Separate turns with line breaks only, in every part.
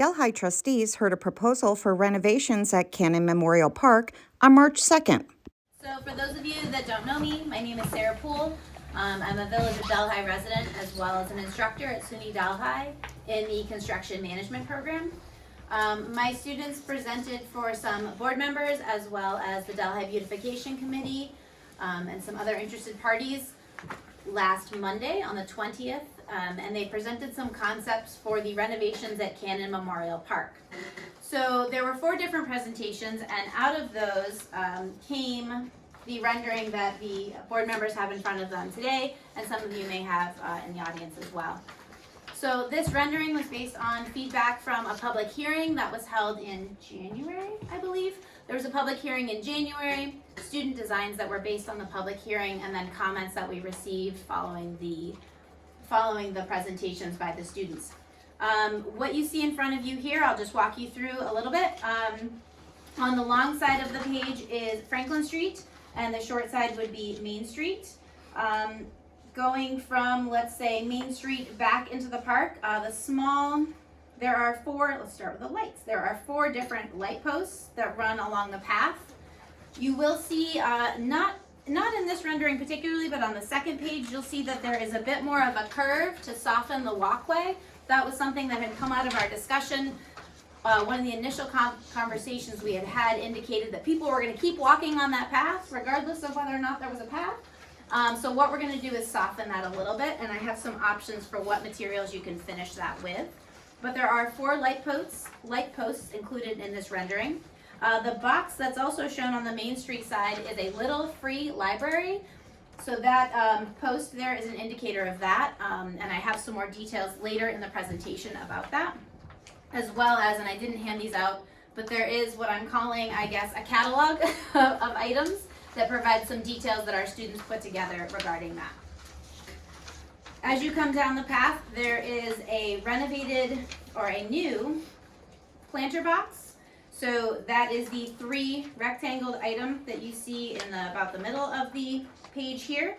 Delhi trustees heard a proposal for renovations at Cannon Memorial Park on March 2nd.
So for those of you that don't know me, my name is Sarah Poole. I'm a Village of Delhi resident as well as an instructor at SUNY Delhi in the construction management program. My students presented for some board members as well as the Delhi Beautification Committee and some other interested parties last Monday on the 20th, and they presented some concepts for the renovations at Cannon Memorial Park. So there were 4 different presentations, and out of those came the rendering that the board members have in front of them today, and some of you may have in the audience as well. So this rendering was based on feedback from a public hearing that was held in January, I believe. There was a public hearing in January, student designs that were based on the public hearing, and then comments that we received following the presentations by the students. What you see in front of you here, I'll just walk you through a little bit. On the long side of the page is Franklin Street, and the short side would be Main Street. Going from, let's say, Main Street back into the park, there are 4, let's start with the lights. There are 4 different light posts that run along the path. You will see, not in this rendering particularly, but on the second page, you'll see that there is a bit more of a curve to soften the walkway. That was something that had come out of our discussion. One of the initial conversations we had indicated that people were going to keep walking on that path regardless of whether or not there was a path. So what we're going to do is soften that a little bit, and I have some options for what materials you can finish that with. But there are 4 light posts included in this rendering. The box that's also shown on the Main Street side is a little free library. So that post there is an indicator of that, and I have some more details later in the presentation about that, as well as, and I didn't hand these out, but there is what I'm calling, I guess, a catalog of items that provide some details that our students put together regarding that. As you come down the path, there is a renovated or a new planter box. So that is the 3 rectangled item that you see in about the middle of the page here.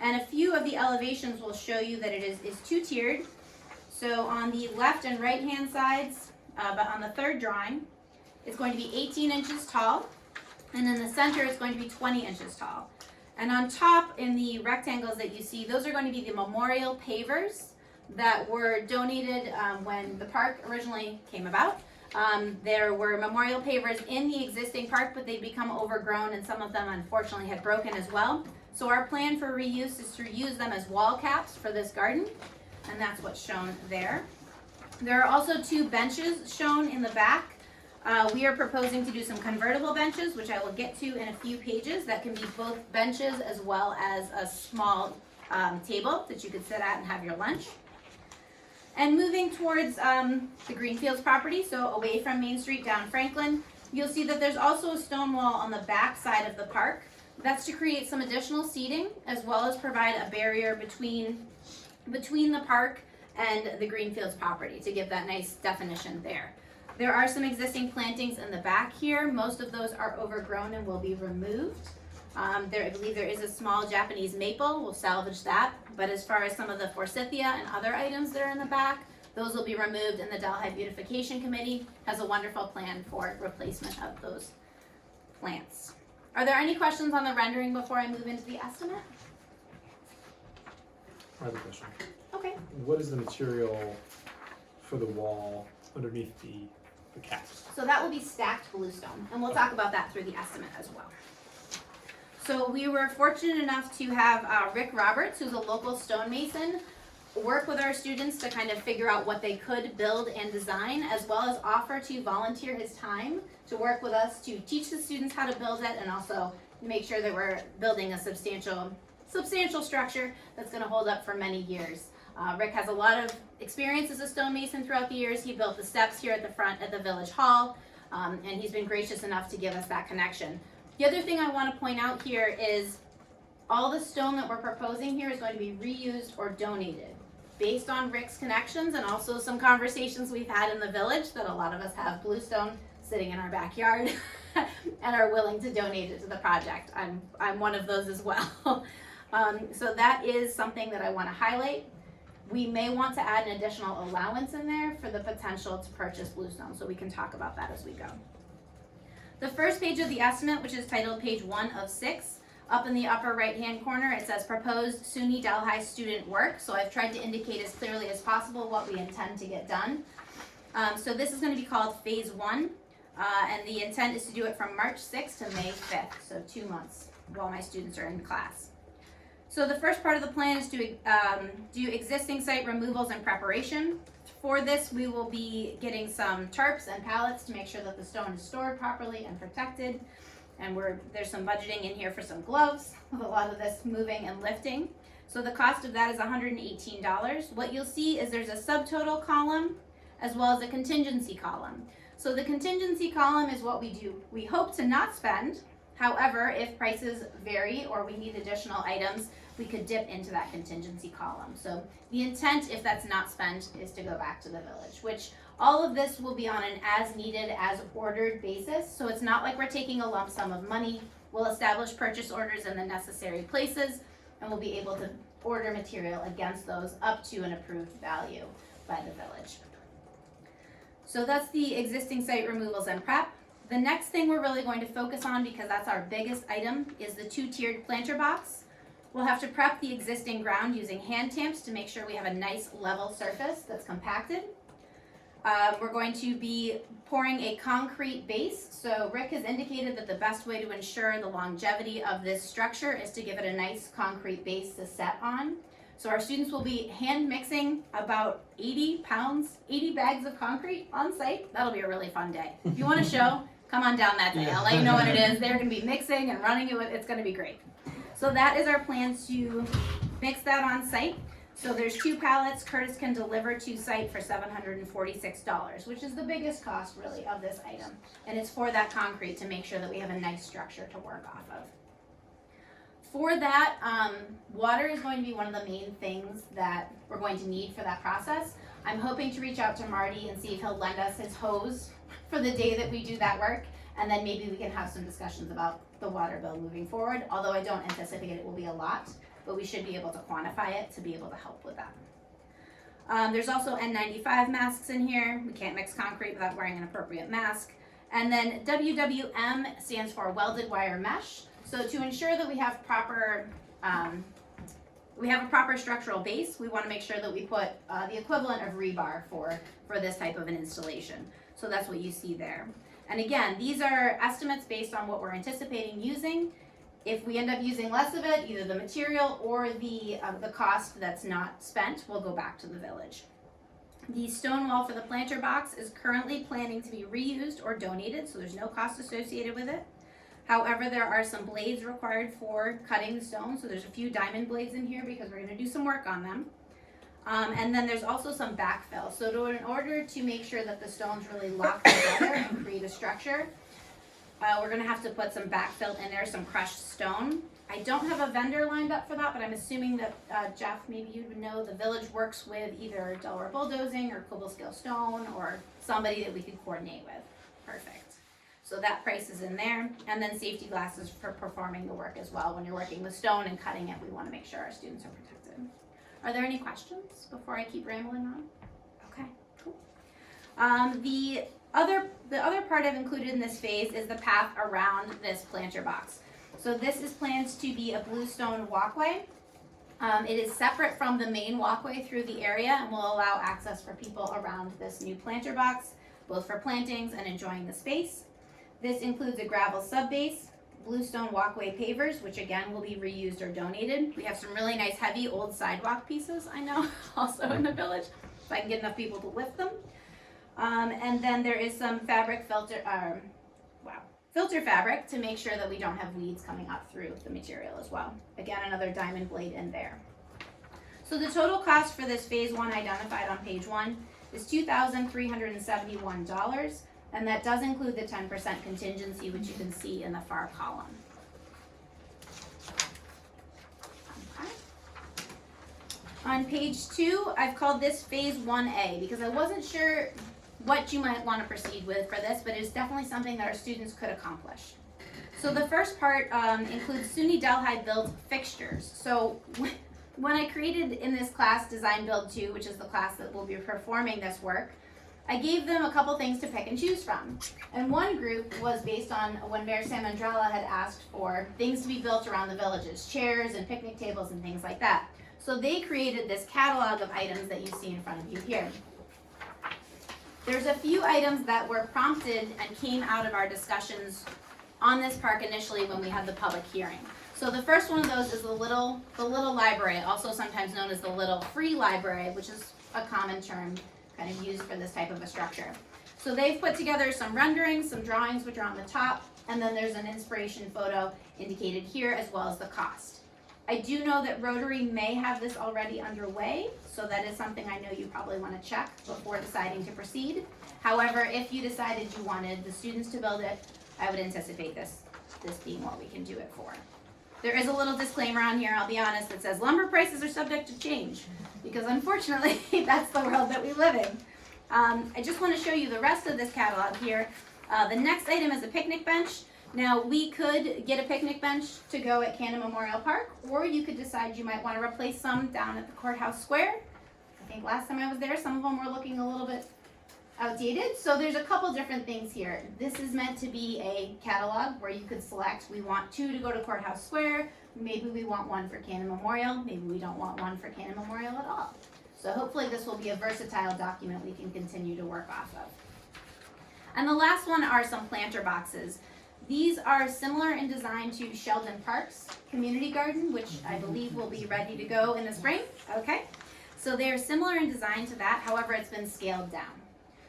And a few of the elevations will show you that it is 2-tiered. So on the left and right hand sides, but on the 3rd drawing, it's going to be 18 inches tall. And in the center, it's going to be 20 inches tall. And on top, in the rectangles that you see, those are going to be the memorial pavers that were donated when the park originally came about. There were memorial pavers in the existing park, but they'd become overgrown, and some of them unfortunately had broken as well. So our plan for reuse is to use them as wall caps for this garden, and that's what's shown there. There are also 2 benches shown in the back. We are proposing to do some convertible benches, which I will get to in a few pages, that can be both benches as well as a small table that you could sit at and have your lunch. And moving towards the Greenfields property, so away from Main Street down Franklin, you'll see that there's also a stone wall on the back side of the park. That's to create some additional seating as well as provide a barrier between the park and the Greenfields property to give that nice definition there. There are some existing plantings in the back here. Most of those are overgrown and will be removed. I believe there is a small Japanese maple. We'll salvage that. But as far as some of the forsythia and other items that are in the back, those will be removed, and the Delhi Beautification Committee has a wonderful plan for replacement of those plants. Are there any questions on the rendering before I move into the estimate?
I have a question.
Okay.
What is the material for the wall underneath the caps?
So that will be stacked bluestone, and we'll talk about that through the estimate as well. So we were fortunate enough to have Rick Roberts, who's a local stonemason, work with our students to kind of figure out what they could build and design, as well as offer to volunteer his time to work with us to teach the students how to build it, and also make sure that we're building a substantial structure that's going to hold up for many years. Rick has a lot of experience as a stonemason throughout the years. He built the steps here at the front at the Village Hall, and he's been gracious enough to give us that connection. The other thing I want to point out here is all the stone that we're proposing here is going to be reused or donated based on Rick's connections and also some conversations we've had in the village that a lot of us have bluestone sitting in our backyard and are willing to donate it to the project. I'm one of those as well. So that is something that I want to highlight. We may want to add an additional allowance in there for the potential to purchase bluestone, so we can talk about that as we go. The first page of the estimate, which is titled page 1 of 6, up in the upper right-hand corner, it says proposed SUNY Delhi student work. So I've tried to indicate as clearly as possible what we intend to get done. So this is going to be called phase 1, and the intent is to do it from March 6th to May 5th, so 2 months while my students are in class. So the first part of the plan is to do existing site removals and preparation. For this, we will be getting some tarps and pallets to make sure that the stone is stored properly and protected. And there's some budgeting in here for some gloves with a lot of this moving and lifting. So the cost of that is $118. What you'll see is there's a subtotal column as well as a contingency column. So the contingency column is what we do. We hope to not spend. However, if prices vary or we need additional items, we could dip into that contingency column. So the intent, if that's not spent, is to go back to the village, which all of this will be on an as needed, as ordered basis. So it's not like we're taking a lump sum of money. We'll establish purchase orders in the necessary places, and we'll be able to order material against those up to an approved value by the village. So that's the existing site removals and prep. The next thing we're really going to focus on, because that's our biggest item, is the 2-tiered planter box. We'll have to prep the existing ground using hand tamps to make sure we have a nice level surface that's compacted. We're going to be pouring a concrete base. So Rick has indicated that the best way to ensure the longevity of this structure is to give it a nice concrete base to set on. So our students will be hand mixing about 80 bags of concrete on site. That'll be a really fun day. If you want to show, come on down that day. I'll let you know what it is. They're going to be mixing and running it. It's going to be great. So that is our plan to mix that on site. So there's 2 pallets Curtis can deliver to site for $746, which is the biggest cost really of this item. And it's for that concrete to make sure that we have a nice structure to work off of. For that, water is going to be one of the main things that we're going to need for that process. I'm hoping to reach out to Marty and see if he'll lend us his hose for the day that we do that work, and then maybe we can have some discussions about the water bill moving forward, although I don't anticipate it will be a lot, but we should be able to quantify it to be able to help with that. There's also N95 masks in here. We can't mix concrete without wearing an appropriate mask. And then WWM stands for welded wire mesh. So to ensure that we have a proper structural base, we want to make sure that we put the equivalent of rebar for this type of an installation. So that's what you see there. And again, these are estimates based on what we're anticipating using. If we end up using less of it, either the material or the cost that's not spent will go back to the village. The stone wall for the planter box is currently planning to be reused or donated, so there's no cost associated with it. However, there are some blades required for cutting the stone, so there's a few diamond blades in here because we're going to do some work on them. And then there's also some backfill. So in order to make sure that the stones really lock together and create a structure, we're going to have to put some backfill in there, some crushed stone. I don't have a vendor lined up for that, but I'm assuming that Jeff, maybe you would know, the village works with either Delaware Bulldozing or Cobblescale Stone or somebody that we could coordinate with. Perfect. So that price is in there. And then safety glasses for performing the work as well. When you're working with stone and cutting it, we want to make sure our students are protected. Are there any questions before I keep rambling on? Okay, cool. The other part I've included in this phase is the path around this planter box. So this is planned to be a bluestone walkway. It is separate from the main walkway through the area and will allow access for people around this new planter box, both for plantings and enjoying the space. This includes a gravel subbase, bluestone walkway pavers, which again will be reused or donated. We have some really nice heavy old sidewalk pieces, I know, also in the village, if I can get enough people to lift them. And then there is some fabric filter fabric to make sure that we don't have weeds coming up through the material as well. Again, another diamond blade in there. So the total cost for this phase 1 identified on page 1 is $2,371. And that does include the 10% contingency, which you can see in the far column. Okay. On page 2, I've called this phase 1A because I wasn't sure what you might want to proceed with for this, but it's definitely something that our students could accomplish. So the first part includes SUNY Delhi built fixtures. So when I created in this class Design Build 2, which is the class that will be performing this work, I gave them a couple things to pick and choose from. And one group was based on when Mayor Sam Mandrella had asked for things to be built around the villages, chairs and picnic tables and things like that. So they created this catalog of items that you see in front of you here. There's a few items that were prompted and came out of our discussions on this park initially when we had the public hearing. So the first one of those is the little library, also sometimes known as the little free library, which is a common term kind of used for this type of a structure. So they've put together some renderings, some drawings which are on the top, and then there's an inspiration photo indicated here as well as the cost. I do know that Rotary may have this already underway, so that is something I know you probably want to check before deciding to proceed. However, if you decided you wanted the students to build it, I would anticipate this being what we can do it for. There is a little disclaimer on here, I'll be honest, that says lumber prices are subject to change, because unfortunately, that's the world that we live in. I just want to show you the rest of this catalog here. The next item is a picnic bench. Now, we could get a picnic bench to go at Cannon Memorial Park, or you could decide you might want to replace some down at the courthouse square. I think last time I was there, some of them were looking a little bit outdated. So there's a couple different things here. This is meant to be a catalog where you could select, we want 2 to go to Courthouse Square, maybe we want 1 for Cannon Memorial, maybe we don't want 1 for Cannon Memorial at all. So hopefully this will be a versatile document we can continue to work off of. And the last one are some planter boxes. These are similar in design to Sheldon Park's community garden, which I believe will be ready to go in the spring. Okay, so they're similar in design to that, however it's been scaled down.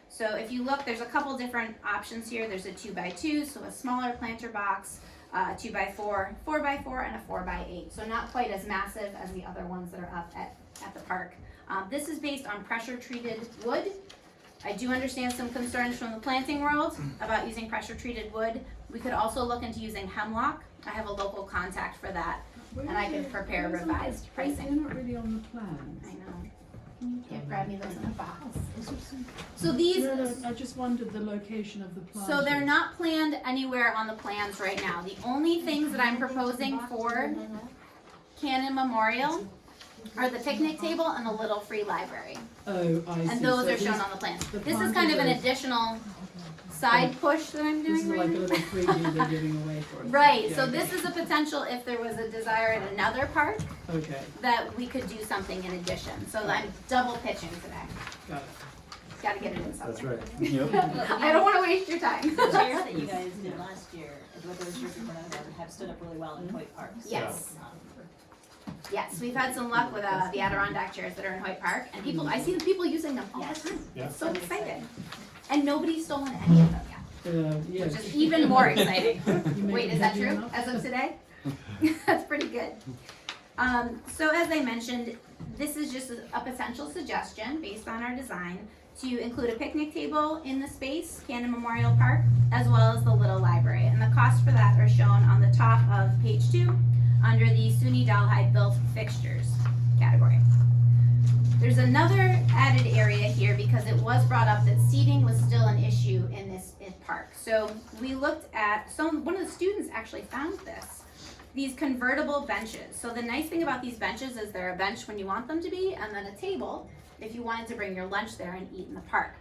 So if you look, there's a couple different options here. There's a 2x2, so a smaller planter box, 2x4, 4x4, and a 4x8. So not quite as massive as the other ones that are up at the park. This is based on pressure treated wood. I do understand some concerns from the planting world about using pressure treated wood. We could also look into using hemlock. I have a local contact for that, and I can prepare revised pricing.
They're not really on the plans.
I know. Can't grab me those in a box. So these.
No, I just wondered the location of the plans.
So they're not planned anywhere on the plans right now. The only things that I'm proposing for Cannon Memorial are the picnic table and the little free library.
Oh, I see.
And those
So
are shown
these-
on the plans.
the
This is kind of an
planters are-
additional side push that I'm
This is
doing
like
right
a
now.
little freebie they're giving away for us.
Right,
Yeah,
so
okay.
this is a potential if there was a desire at another park
Okay,
that we could do something in addition. So I'm double pitching today.
got it.
Gotta get it in something.
That's right.
Yep.
I don't wanna waste your time.
The chairs that you guys did last year, what those years before that have stood up really well in Hoyt Park. So,
Yes. Yes, we've had some luck with the Adirondack chairs that are in Hoyt Park, and I see the people using them all the time.
Yeah.
It's so exciting. And nobody's stolen any of them yet,
Yeah.
which is even more exciting.
You made
Wait,
it
is that
heavy
true,
enough?
as of today? That's pretty good. So as I mentioned, this is just a potential suggestion based on our design to include a picnic table in the space, Cannon Memorial Park, as well as the little library. And the costs for that are shown on the top of page 2 under the SUNY Dalhide built fixtures category. There's another added area here because it was brought up that seating was still an issue in this park. So we looked at, one of the students actually found this, these convertible benches. So the nice thing about these benches is they're a bench when you want them to be, and then a table if you wanted to bring your lunch there and eat in the park.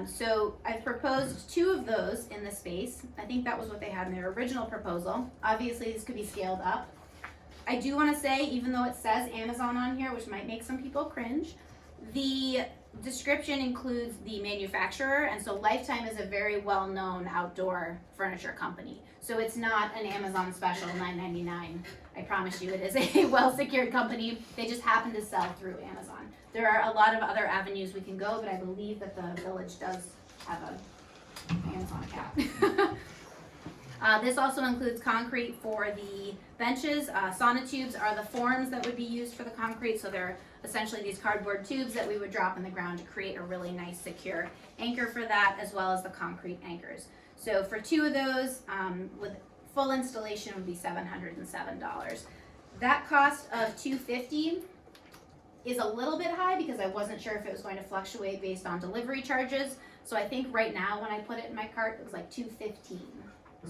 So I've proposed 2 of those in the space. I think that was what they had in their original proposal. Obviously, these could be scaled up. I do want to say, even though it says Amazon on here, which might make some people cringe, the description includes the manufacturer, and so Lifetime is a very well-known outdoor furniture company. So it's not an Amazon special $9.99. I promise you, it is a well-secured company. They just happen to sell through Amazon. There are a lot of other avenues we can go, but I believe that the village does have a Amazon account. This also includes concrete for the benches. Sonotubes are the forms that would be used for the concrete, so they're essentially these cardboard tubes that we would drop in the ground to create a really nice secure anchor for that, as well as the concrete anchors. So for 2 of those, with full installation would be $707. That cost of $250 is a little bit high because I wasn't sure if it was going to fluctuate based on delivery charges. So I think right now when I put it in my cart, it was like $215.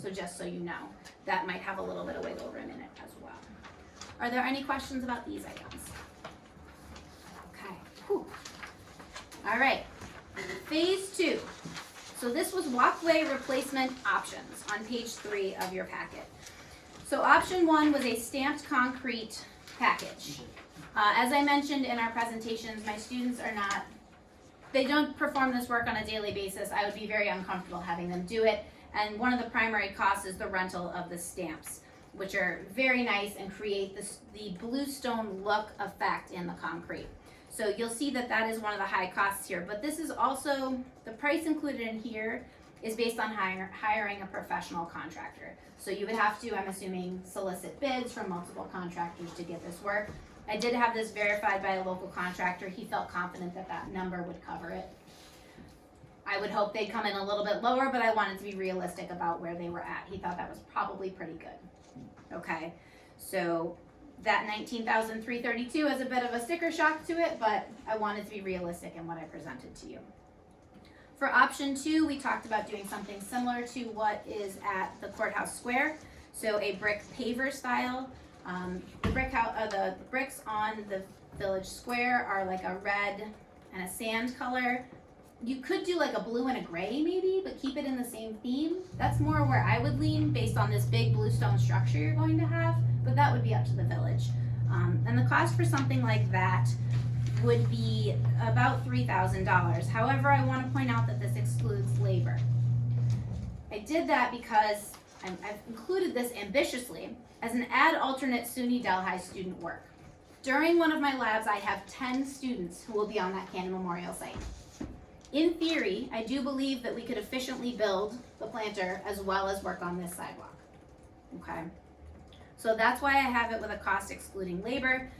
So just so you know, that might have a little bit of wiggle room in it as well. Are there any questions about these items? Okay. Whew. All right. Phase 2. So this was walkway replacement options on page 3 of your packet. So option 1 was a stamped concrete package. As I mentioned in our presentations, my students they don't perform this work on a daily basis. I would be very uncomfortable having them do it. And one of the primary costs is the rental of the stamps, which are very nice and create the bluestone look effect in the concrete. So you'll see that that is one of the high costs here, but this is also, the price included in here is based on hiring a professional contractor. So you would have to, I'm assuming, solicit bids from multiple contractors to get this work. I did have this verified by a local contractor. He felt confident that that number would cover it. I would hope they'd come in a little bit lower, but I wanted to be realistic about where they were at. He thought that was probably pretty good. Okay, so that $19,332 is a bit of a sticker shock to it, but I wanted to be realistic in what I presented to you. For option 2, we talked about doing something similar to what is at the courthouse square. So a brick paver style. The bricks on the village square are like a red and a sand color. You could do like a blue and a gray maybe, but keep it in the same theme. That's more where I would lean based on this big bluestone structure you're going to have, but that would be up to the village. And the cost for something like that would be about $3,000. However, I want to point out that this excludes labor. I did that because I've included this ambitiously as an add alternate SUNY Delhi student work. During one of my labs, I have 10 students who will be on that Cannon Memorial site. In theory, I do believe that we could efficiently build the planter as well as work on this sidewalk. Okay, so that's why I have it with a cost excluding labor.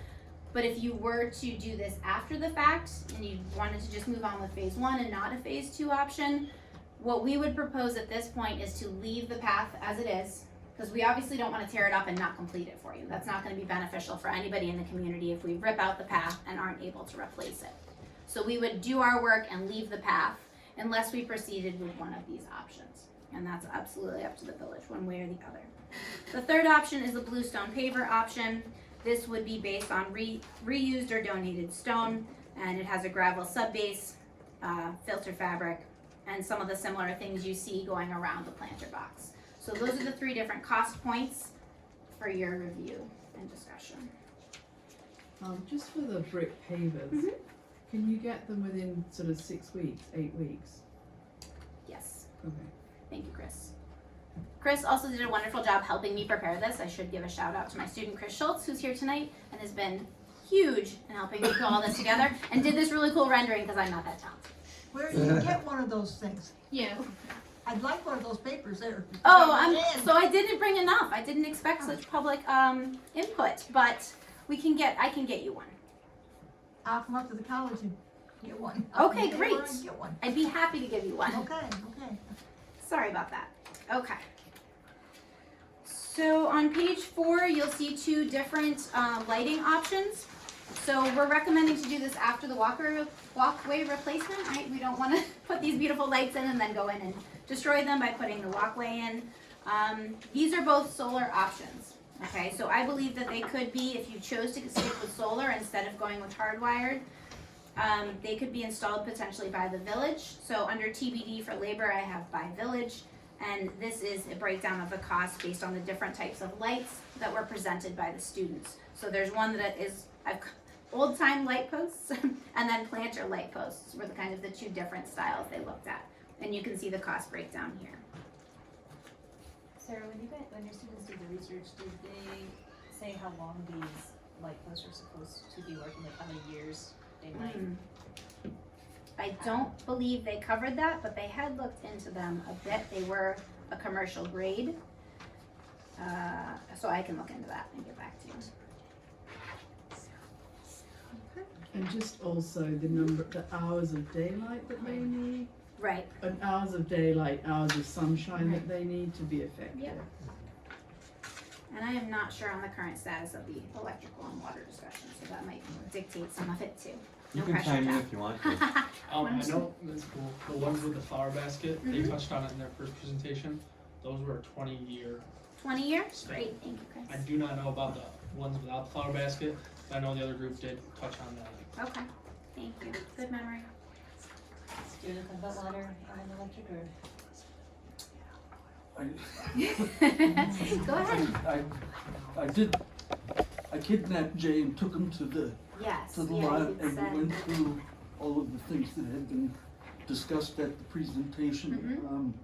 But if you were to do this after the fact and you wanted to just move on with phase 1 and not a phase 2 option, what we would propose at this point is to leave the path as it is, because we obviously don't want to tear it up and not complete it for you. That's not going to be beneficial for anybody in the community if we rip out the path and aren't able to replace it. So we would do our work and leave the path unless we proceeded with one of these options. And that's absolutely up to the village, one way or the other. The third option is the bluestone paver option. This would be based on reused or donated stone, and it has a gravel subbase, filter fabric, and some of the similar things you see going around the planter box. So those are the 3 different cost points for your review and discussion.
Just for the brick pavers, can you get them within sort of 6 weeks, 8 weeks?
Yes.
Okay.
Thank you, Chris. Chris also did a wonderful job helping me prepare this. I should give a shout out to my student, Chris Schultz, who's here tonight and has been huge in helping me put all this together and did this really cool rendering because I'm not that talented.
Where do you get one of those things?
Yeah.
I'd like one of those papers there.
Oh, so I didn't bring enough. I didn't expect such public input, but I can get you one.
I'll come up to the college and get one.
Okay,
I'll go
great.
over and get one.
I'd be happy to give you one.
Okay, okay.
Sorry about that. Okay. So on page 4, you'll see 2 different lighting options. So we're recommending to do this after the walkway replacement, right? We don't want to put these beautiful lights in and then go in and destroy them by putting the walkway in. These are both solar options. Okay, so I believe that they could be, if you chose to stick with solar instead of going with hardwired, they could be installed potentially by the village. So under TBD for labor, I have by village, and this is a breakdown of the cost based on the different types of lights that were presented by the students. So there's one that is old time light posts and then planter light posts were the kind of the 2 different styles they looked at. And you can see the cost breakdown here.
Sarah, when your students did the research, did they say how long these light posts are supposed to be working, like how many years they might?
I don't believe they covered that, but they had looked into them a bit. They were a commercial grade. So I can look into that and get back to you.
And just also the hours of daylight that they need,
Right.
and hours of daylight, hours of sunshine that they need to be effective.
Yep. And I am not sure on the current status of the electrical and water discussion, so that might dictate some of it too.
You
No
can
pressure,
chime in
Jeff.
if you want to.
I know that's cool. The ones with the flower basket, they
Mhm.
touched on it in their first presentation. Those were a 20-year.
20 years? Great, thank you,
I
Chris.
do not know about the
ones without the flower basket. But I know the other group did touch on that.
Okay, thank you, good memory.
Do you want to talk about water and electric or?
Go ahead.
I kidnapped Jay and took him to the
Yes,
to the
yeah,
lot,
you
and
said.
we went through all of the things that had been discussed at the presentation.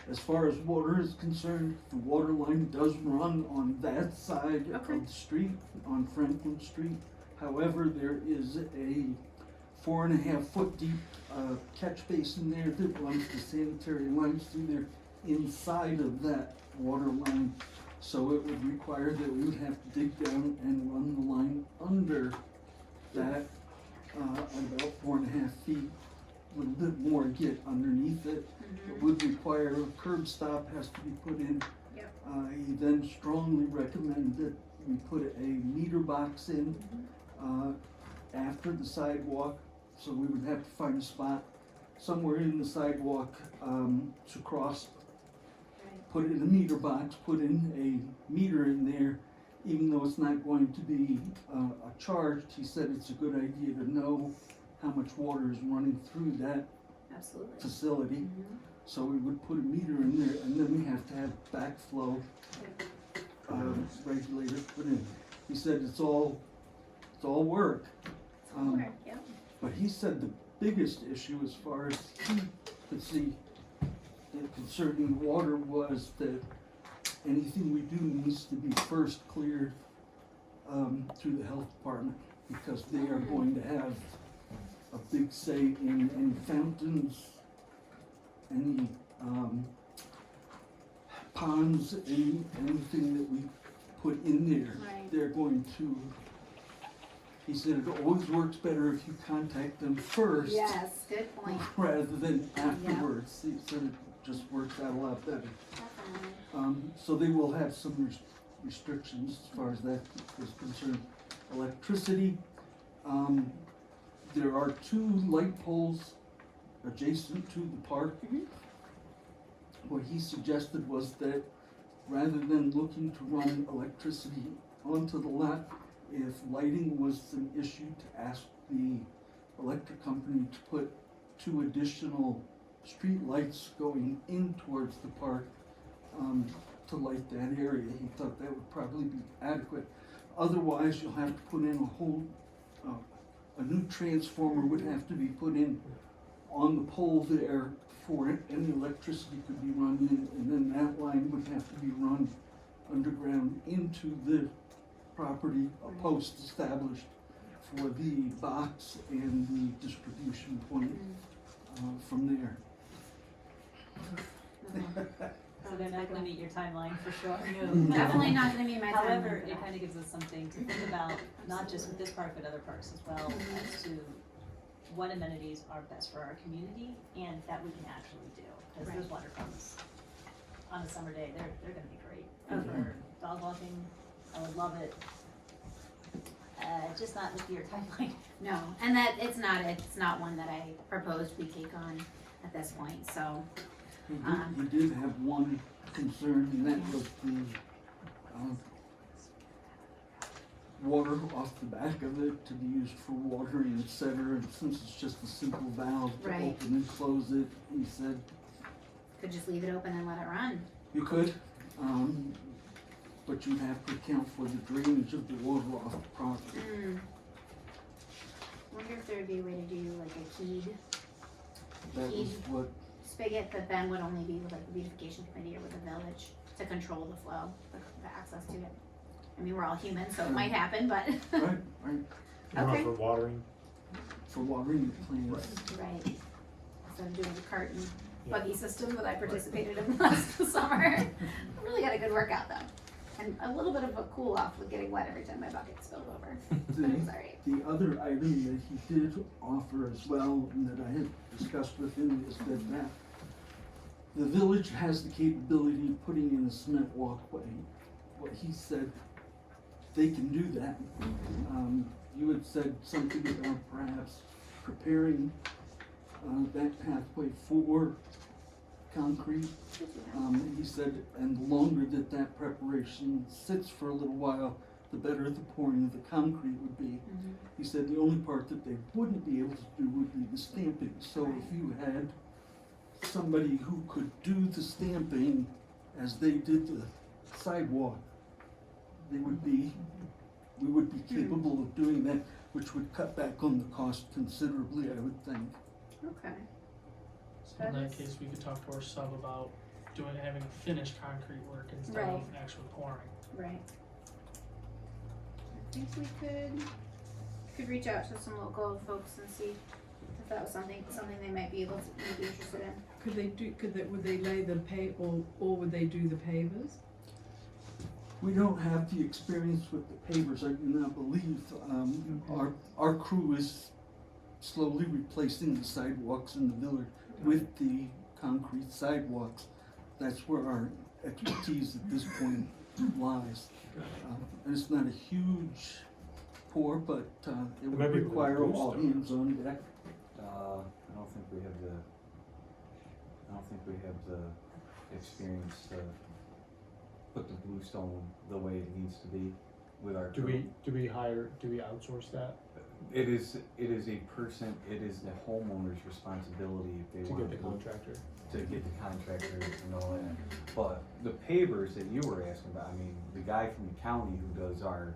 As far as water is concerned, the water line does run on that side
Okay.
of the street, on Franklin Street. However, there is a 4.5 foot deep catch basin there that runs the sanitary lines through there inside of that water line. So it would require that we would have to dig down and run the line under that at about 4.5 feet. A little bit more to get underneath it. It would require a curb stop has to be put in.
Yep.
He then strongly recommended that we put a meter box in after the sidewalk. So we would have to find a spot somewhere in the sidewalk to cross, put in a meter box, put in a meter in there. Even though it's not going to be a charge, he said it's a good idea to know how much water is running through that
Absolutely.
facility. So we would put a meter in there, and then we have to have backflow regulators put in. He said it's all work.
Okay, yep.
But he said the biggest issue as far as he could see concerning water was that anything we do needs to be first cleared through the health department, because they are going to have a big say in any fountains, any ponds, anything that we put in there.
Right.
They're going to, he said it always works better if you contact them first
Yes, good point.
rather than afterwards. He said it just works out a lot better.
Definitely.
So they will have some restrictions as far as that is concerned. Electricity, there are 2 light poles adjacent to the park. What he suggested was that rather than looking to run electricity onto the lot, if lighting was an issue, to ask the electric company to put 2 additional street lights going in towards the park to light that area. He thought that would probably be adequate. Otherwise, you'll have to put in a new transformer would have to be put in on the pole there before any electricity could be run in, and then that line would have to be run underground into the property, a post established for the box and the distribution point from there.
So they're not gonna meet your timeline for sure.
Definitely not gonna meet my time.
However, it kind of gives us something to think about, not just with this park, but other parks as well, as to what amenities are best for our community and that we can actually do. Because those water comes on a summer day, they're gonna be great. For dog walking, I would love it. Just not with your timeline.
No, and that it's not one that I proposed we take on at this point, so.
He did have one concern, and that was the water off the back of it to be used for watering, etc. And since it's just a simple valve to
Right.
open and close it, he said
Could just leave it open and let it run.
you could, but you'd have to account for the drainage of the water off the property.
Wonder if there'd be a way to do like a keyed
That was what
spigot that then would only be with like the beautification committee or with the village to control the flow, the access to it. I mean, we're all human, so it might happen, but.
right
Okay.
For watering.
for watering the plants.
Right. So I'm doing the cart and buggy system that I participated in last summer. Really got a good workout though. And a little bit of a cool off with getting wet every time my bucket spilled over. But it was alright.
The other item that he did offer as well, and that I had discussed with him, is that the village has the capability of putting in a cement walkway. What he said, they can do that. You had said something about perhaps preparing that pathway for concrete. He said, and the longer that preparation sits for a little while, the better the pouring of the concrete would be. He said the only part that they wouldn't be able to do would be the stamping. So if you had somebody who could do the stamping as they did the sidewalk, we would be capable of doing that, which would cut back on the cost considerably, I would think.
Okay.
So in that case, we could talk to our sub about having finished concrete work instead
Right.
of actually pouring.
Right. I think we could reach out to some local folks and see if that was something they might be able to be interested in.
Would they lay the or would they do the pavers?
We don't have the experience with the pavers, I do not believe. Our crew is slowly replacing the sidewalks in the village with the concrete sidewalks. That's where our expertise at this point lies. And it's not a huge pour, but it would
might be
require
with
all
bluestone.
hands on deck.
I don't think we have the experience to put the bluestone the way it needs to be with our
Do
crew.
we outsource that
It is the homeowner's responsibility if they
to
want
get the contractor?
to get the contractor and all that. But the pavers that you were asking about, I mean, the guy from the county who does our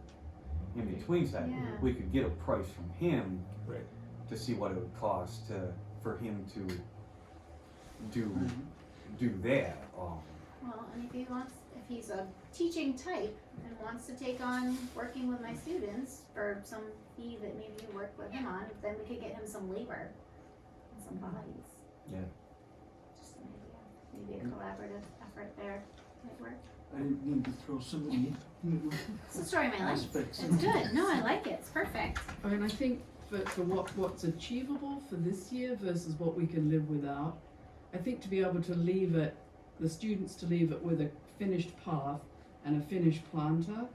in-between side,
Yeah.
we could get a price from him
Right.
to see what it would cost for him to do that.
Well, and if he's a teaching type and wants to take on working with my students for some fee that maybe you work with him on, then we could get him some labor and some bodies.
Yeah.
Just an idea. Maybe a collaborative effort there might work.
I didn't mean to throw so many new
It's the story of my life.
aspects
It's
into
good.
this.
No, I like it. It's perfect.
I mean, I think for what's achievable for this year versus what we can live without, I think to be able to leave it, the students to leave it with a finished path and a finished planter,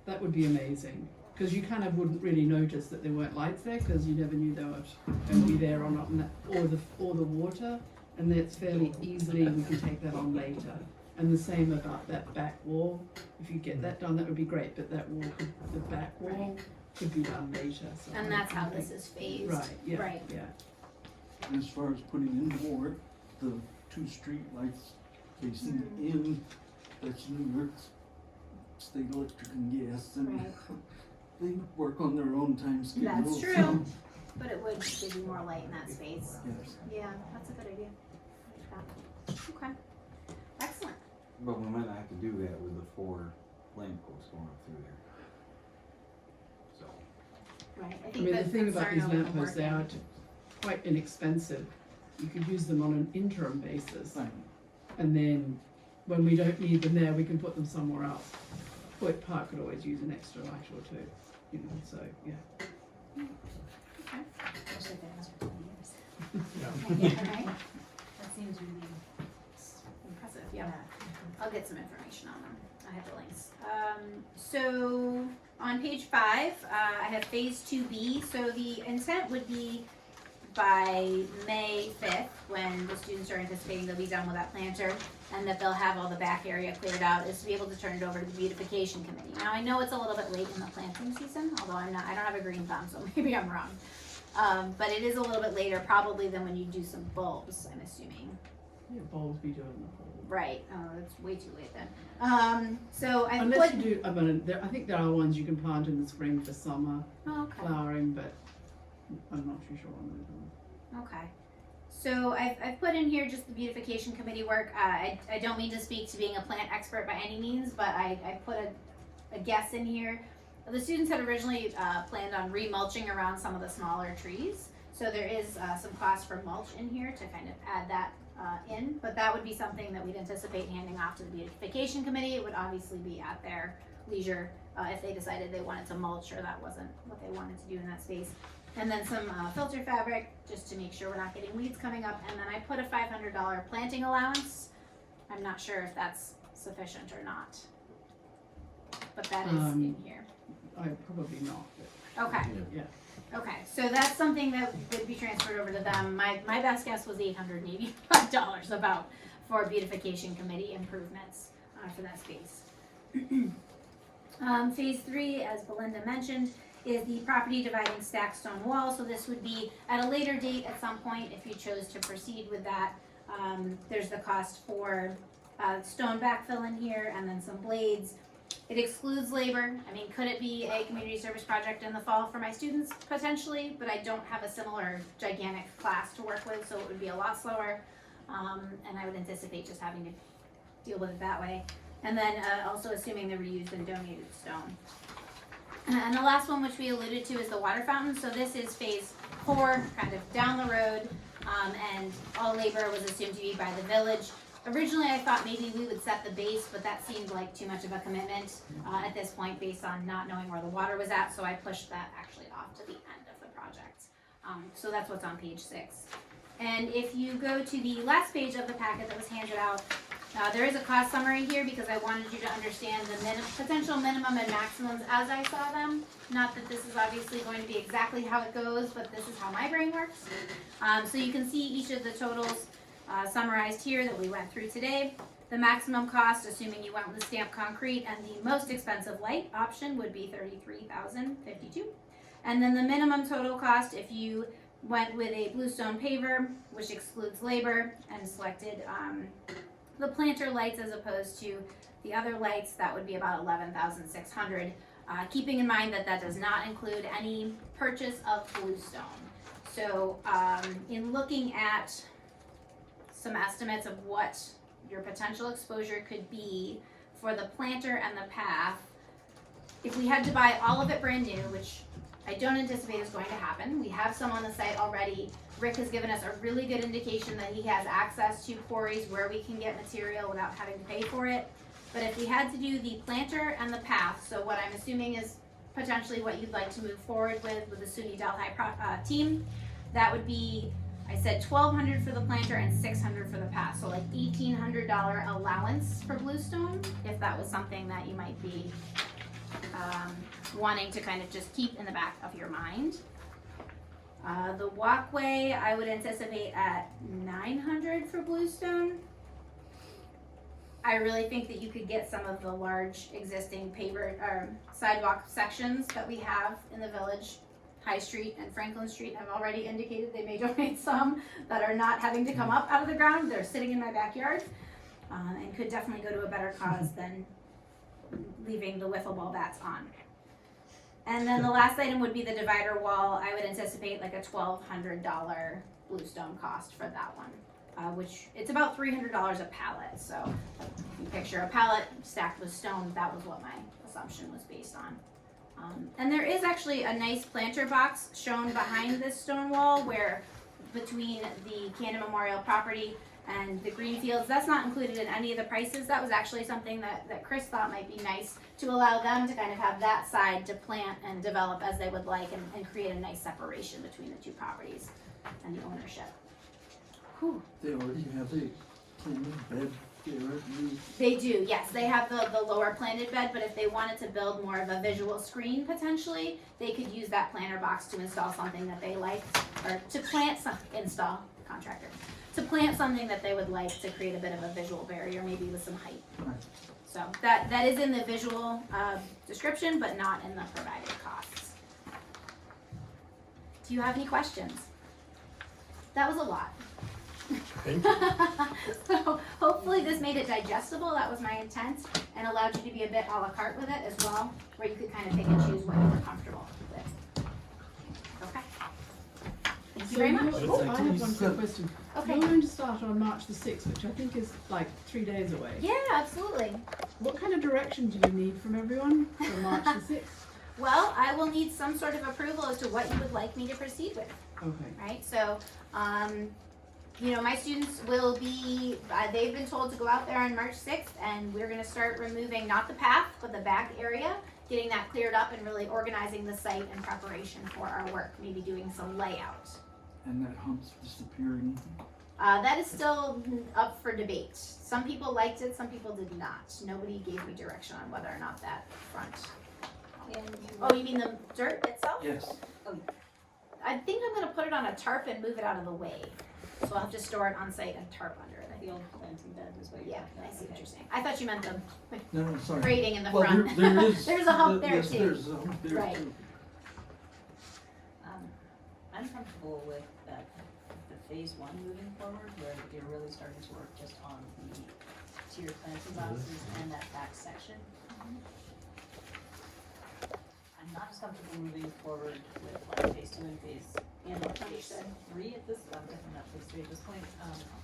that would be amazing. Because you kind of wouldn't really notice that there weren't lights there because you never knew they were going to be there or not, or the water, and that's fairly easily we can take that on later. And the same about that back wall. If you get that done, that would be great. But that wall, the back wall, could be done later. So
And that's how this is phased.
Right. Yeah.
Right.
Yeah.
And as far as putting in more, the 2 street lights facing in, that's New York State Electric and Gas, and
Right.
they work on their own time schedule.
That's true. But it would give you more light in that space.
Yes.
Yeah, that's a good idea. I like that. Okay. Excellent.
But we might not have to do that with the 4 lampposts going up through there. So.
Right. I
I
think
mean, the
the
thing about
concern
these
of them
lampposts, they
working-
are quite inexpensive. You could use them on an interim basis,
Right.
and then when we don't need them there, we can put them somewhere else. Hoyt Park could always use an extra light or two, you know. So yeah.
Especially if it lasts for 20 years.
Yeah, right?
That seems really,
Impressive, yeah. I'll get some information on them. I have the links. So on page 5, I have phase 2B. So the intent would be by May 5th, when the students are anticipating they'll be done with that planter and that they'll have all the back area cleared out, is to be able to turn it over to the beautification committee. Now I know it's a little bit late in the planting season, although I don't have a green thumb, so maybe I'm wrong. But it is a little bit later probably than when you do some bulbs, I'm assuming.
Yeah, bulbs be doing the whole.
Right. Oh, it's way too late then. So I
Unless
put.
you do, I think there are ones you can plant in the spring for summer
Oh, okay.
flowering, but I'm not too sure on those ones.
Okay. So I've put in here just the beautification committee work. I don't mean to speak to being a plant expert by any means, but I put a guess in here. The students had originally planned on remulching around some of the smaller trees. So there is some cost for mulch in here to kind of add that in, but that would be something that we'd anticipate handing off to the beautification committee. It would obviously be at their leisure if they decided they wanted to mulch or that wasn't what they wanted to do in that space. And then some filter fabric just to make sure we're not getting weeds coming up. And then I put a $500 planting allowance. I'm not sure if that's sufficient or not, but that is in here.
I probably not. But
Okay.
yeah.
Okay, so that's something that would be transferred over to them. My best guess was $885 about for beautification committee improvements for that space. Phase 3, as Belinda mentioned, is the property dividing stacked stone wall. So this would be at a later date at some point if you chose to proceed with that. There's the cost for stone backfill in here and then some blades. It excludes labor. I mean, could it be a community service project in the fall for my students? Potentially, but I don't have a similar gigantic class to work with, so it would be a lot slower. And I would anticipate just having to deal with it that way. And then also assuming the reused and donated stone. And the last one, which we alluded to, is the water fountain. So this is phase 4, kind of down the road, and all labor was assumed to be by the village. Originally, I thought maybe we would set the base, but that seemed like too much of a commitment at this point based on not knowing where the water was at, so I pushed that actually off to the end of the project. So that's what's on page 6. And if you go to the last page of the packet that was handed out, there is a cost summary here because I wanted you to understand the potential minimum and maximums as I saw them. Not that this is obviously going to be exactly how it goes, but this is how my brain works. So you can see each of the totals summarized here that we went through today. The maximum cost, assuming you went with the stamped concrete, and the most expensive light option would be $33,052. And then the minimum total cost, if you went with a bluestone paver, which excludes labor, and selected the planter lights as opposed to the other lights, that would be about $11,600. Keeping in mind that that does not include any purchase of bluestone. So in looking at some estimates of what your potential exposure could be for the planter and the path, if we had to buy all of it brand new, which I don't anticipate is going to happen. We have some on the site already. Rick has given us a really good indication that he has access to quarries where we can get material without having to pay for it. But if we had to do the planter and the path, so what I'm assuming is potentially what you'd like to move forward with the SUNY Delhi team, that would be, I said $1,200 for the planter and $600 for the path. So like $1,800 allowance for bluestone, if that was something that you might be wanting to kind of just keep in the back of your mind. The walkway, I would anticipate at $900 for bluestone. I really think that you could get some of the large existing paver or sidewalk sections that we have in the village. High Street and Franklin Street have already indicated they may donate some that are not having to come up out of the ground. They're sitting in my backyard and could definitely go to a better cause than leaving the wiffle ball bats on. And then the last item would be the divider wall. I would anticipate like a $1,200 bluestone cost for that one, which it's about $300 a pallet. So if you picture a pallet stacked with stone, that was what my assumption was based on. And there is actually a nice planter box shown behind this stone wall where between the Cannon Memorial property and the green fields, that's not included in any of the prices. That was actually something that Chris thought might be nice to allow them to kind of have that side to plant and develop as they would like and create a nice separation between the two properties and the ownership. Whew.
They already have a planted bed there.
They do, yes. They have the lower planted bed, but if they wanted to build more of a visual screen potentially, they could use that planter box to install something that they liked, or to plant to plant something that they would like to create a bit of a visual barrier, maybe with some height.
Right.
So that is in the visual description, but not in the provided costs. Do you have any questions? That was a lot.
Thank you.
So hopefully this made it digestible. That was my intent, and allowed you to be a bit a la carte with it as well, where you could kind of pick and choose what you were comfortable with. Okay. Thank you very much.
I have one quick question.
Okay.
You're going to start on March the 6th, which I think is like 3 days away.
Yeah, absolutely.
What kind of direction do you need from everyone for March the 6th?
Well, I will need some sort of approval as to what you would like me to proceed with.
Okay.
Right? So, you know, my students will be, they've been told to go out there on March 6th, and we're going to start removing not the path, but the back area, getting that cleared up and really organizing the site in preparation for our work, maybe doing some layout.
And that hump's disappearing.
That is still up for debate. Some people liked it, some people did not. Nobody gave me direction on whether or not that front. Oh, you mean the dirt itself?
Yes.
I think I'm gonna put it on a tarp and move it out of the way. So I'll have to store it on site and tarp under it. I
the old planting bed is what you're
Yeah,
talking
I
about,
see what
okay.
you're saying. I thought you meant the
No, sorry.
grading in the
Well,
front.
there is.
There's a hump there
yes,
too.
there's a hump there
Right.
too.
I'm comfortable with that, the phase one moving forward, where you're really starting to work just on the tiered planting boxes and that back section. I'm not as comfortable moving forward with like phase two and phase
Understood.
three at this, I'm definitely not phase three at this point.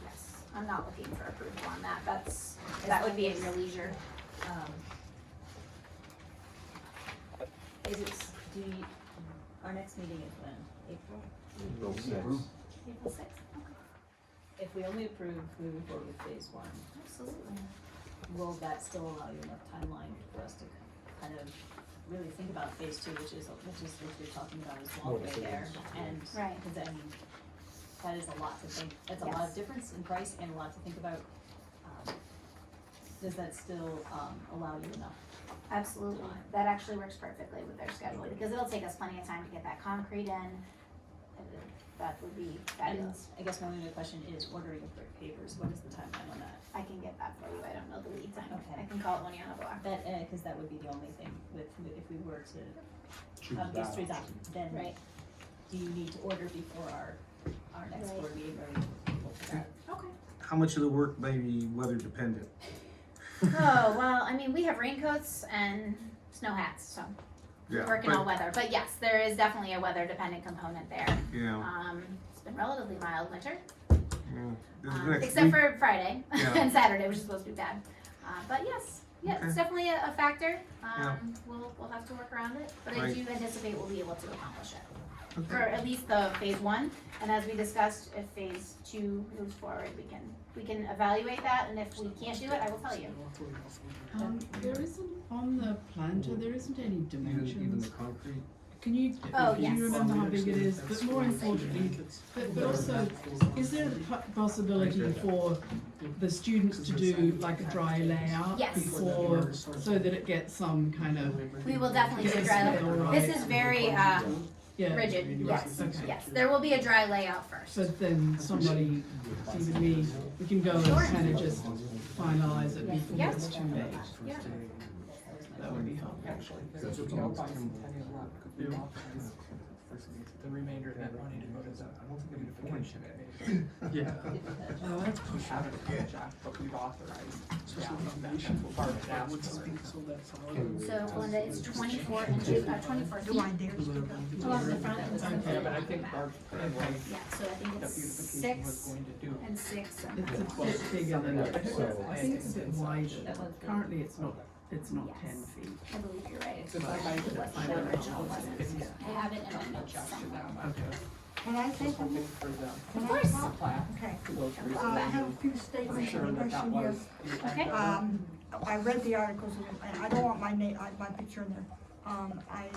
Yes, I'm not looking for approval on that. That would be at your leisure.
Is it, our next meeting is when, April?
April sixth.
April sixth, okay,
If we only approve moving forward with phase one,
absolutely.
will that still allow you enough timeline for us to kind of really think about phase two, which what you're talking about is
More
walkway there,
decisions.
and,
Right.
cause I mean, that is a lot to think, that's a lot
Yes.
of difference in price and a lot to think about. Does that still, allow you enough?
Absolutely. That actually works perfectly with their schedule because it'll take us plenty of time to get that concrete in. That would be
And
fabulous.
I guess my only other question is ordering of brick pavers, what is the timeline on that?
I can get that for you. I don't know the lead time.
Okay.
I can call it when you're on the block.
That, cause that would be the only thing with, if we were to,
Choose
these
that
three
option.
options, then
Right.
do you need to order before our next
Right.
board meeting, or are you able for that?
Okay.
How much of the work may be weather dependent?
Oh, well, I mean, we have raincoats and snow hats, so
Yeah,
work in
but-
all weather. But yes, there is definitely a weather dependent component there.
Yeah,
It's been relatively mild winter,
yeah. This next
except
week-
for Friday
Yeah.
and Saturday, which is supposed to be bad. But yes, yeah, it's
Okay.
definitely a factor.
Yeah.
We'll have to work around it, but I
Right.
do anticipate we'll be able to accomplish it.
Okay.
For at least the phase one, and as we discussed, if phase two moves forward, we can evaluate that, and if we can't do it, I will tell you.
There isn't, on the planter, there isn't any
Even
dimensions.
the concrete?
Can you,
Oh,
do
yes.
you remember how big it is? But more importantly, but also, is there a possibility for the students to do like a dry layout
Yes.
before, so that it gets some kind of,
We will definitely do a dry
Yes,
layout.
alright.
This is very,
yeah.
rigid, yes,
Okay.
yes. There will be a dry layout first.
But then somebody, even me, we can go and kind of just finalize it before
Yeah.
it's too late.
Yeah.
That would be helpful.
The remainder of that money to go to the beautification committee. Yeah.
Oh, that's
We haven't project, but we've authorized. So foundation part of that would speak so that's all.
So Belinda, it's 24 inches, 24 feet.
I dare?
Along the front and the
Okay.
Yeah, but I think Barb,
Yeah, so I think
that
it's
beautification was
6
going to do.
and 6. and-
It's a bit bigger than that.
So-
I think it's a bit wider. Currently, it's not
Yes.
10 feet.
I believe you're right.
It's like I could
What
find
the
out
original
how
wasn't.
it's
I have it in my notes somewhere.
Okay.
Can I say something?
for them.
Can I
course.
talk?
Plaque
Okay.
to go through.
I have a few
For
statements
sure
and a
that that
question here.
was. the
Okay.
end of it.
I read the articles and I don't want my name, my picture in there. I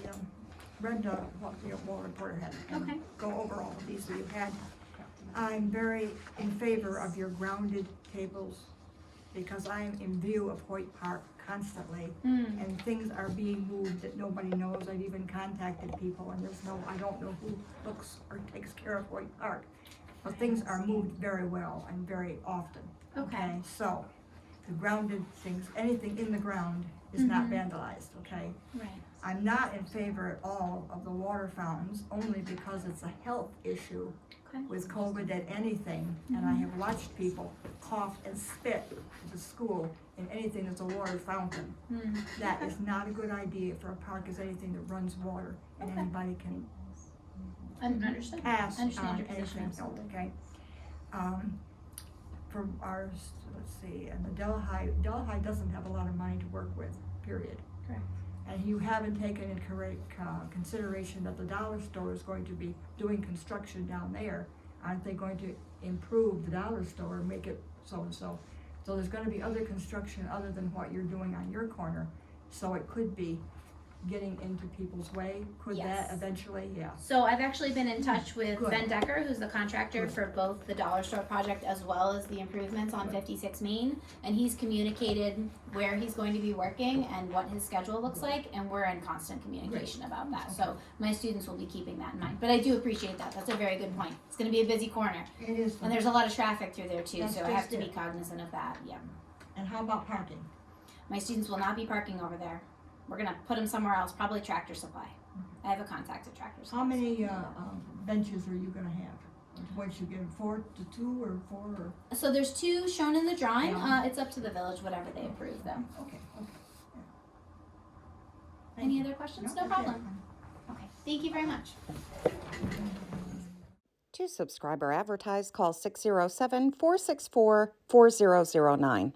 read what the wall reporter had. and
Okay.
Go over all of these that you had. I'm very in favor of your grounded cables because I am in view of Hoyt Park constantly.
Mm.
And things are being moved that nobody knows. I've even contacted people and I don't know who looks or takes care of Hoyt Park. But things are moved very well and very often.
Okay.
So, the grounded things, anything in the ground is not
Mhm.
vandalized, okay?
Right.
I'm not in favor at all of the water fountains, only because it's a health issue
Okay.
with COVID and anything. And I have watched people cough and spit at the school in anything that's a water fountain.
Mm.
That is not a good idea for a park, is anything that runs water and
Okay.
anybody can
Understood.
pass
Understand
on
your position,
anything else,
absolutely.
okay? For ours, let's see, and the Delhi doesn't have a lot of money to work with, period.
Correct.
And you haven't taken in consideration that the dollar store is going to be doing construction down there. Aren't they going to improve the dollar store and make it so-and-so? So there's gonna be other construction other than what you're doing on your corner, so it could be getting into people's way? Could
Yes.
that eventually, yeah.
So I've actually been in touch with
Good.
Ben Decker, who's the contractor
Good.
for both the dollar store project as well as the improvements on 56 Main, and he's communicated where he's going to be working and what his schedule looks like, and we're in constant communication about that. So my students will be keeping that in mind. But I do appreciate that. That's a very good point. It's going to be a busy corner,
It is.
and there's a lot of traffic through there too,
That's
so I have
just
to be
it.
cognizant of that. Yeah.
And how about parking?
My students will not be parking over there. We're gonna put them somewhere else, probably Tractor Supply. I have a contact at Tractor Supply.
How many, benches are you gonna have? Once you get 4 to 2 or 4 or?
So there's 2 shown in the drawing.
Yeah.
It's up to the village, whatever they approve them.
Okay, okay. Yeah. Thank
Any
you.
other questions?
No,
No
that's it.
problem. Okay, thank you very much.
To subscribe or advertise, call 607-464-4009.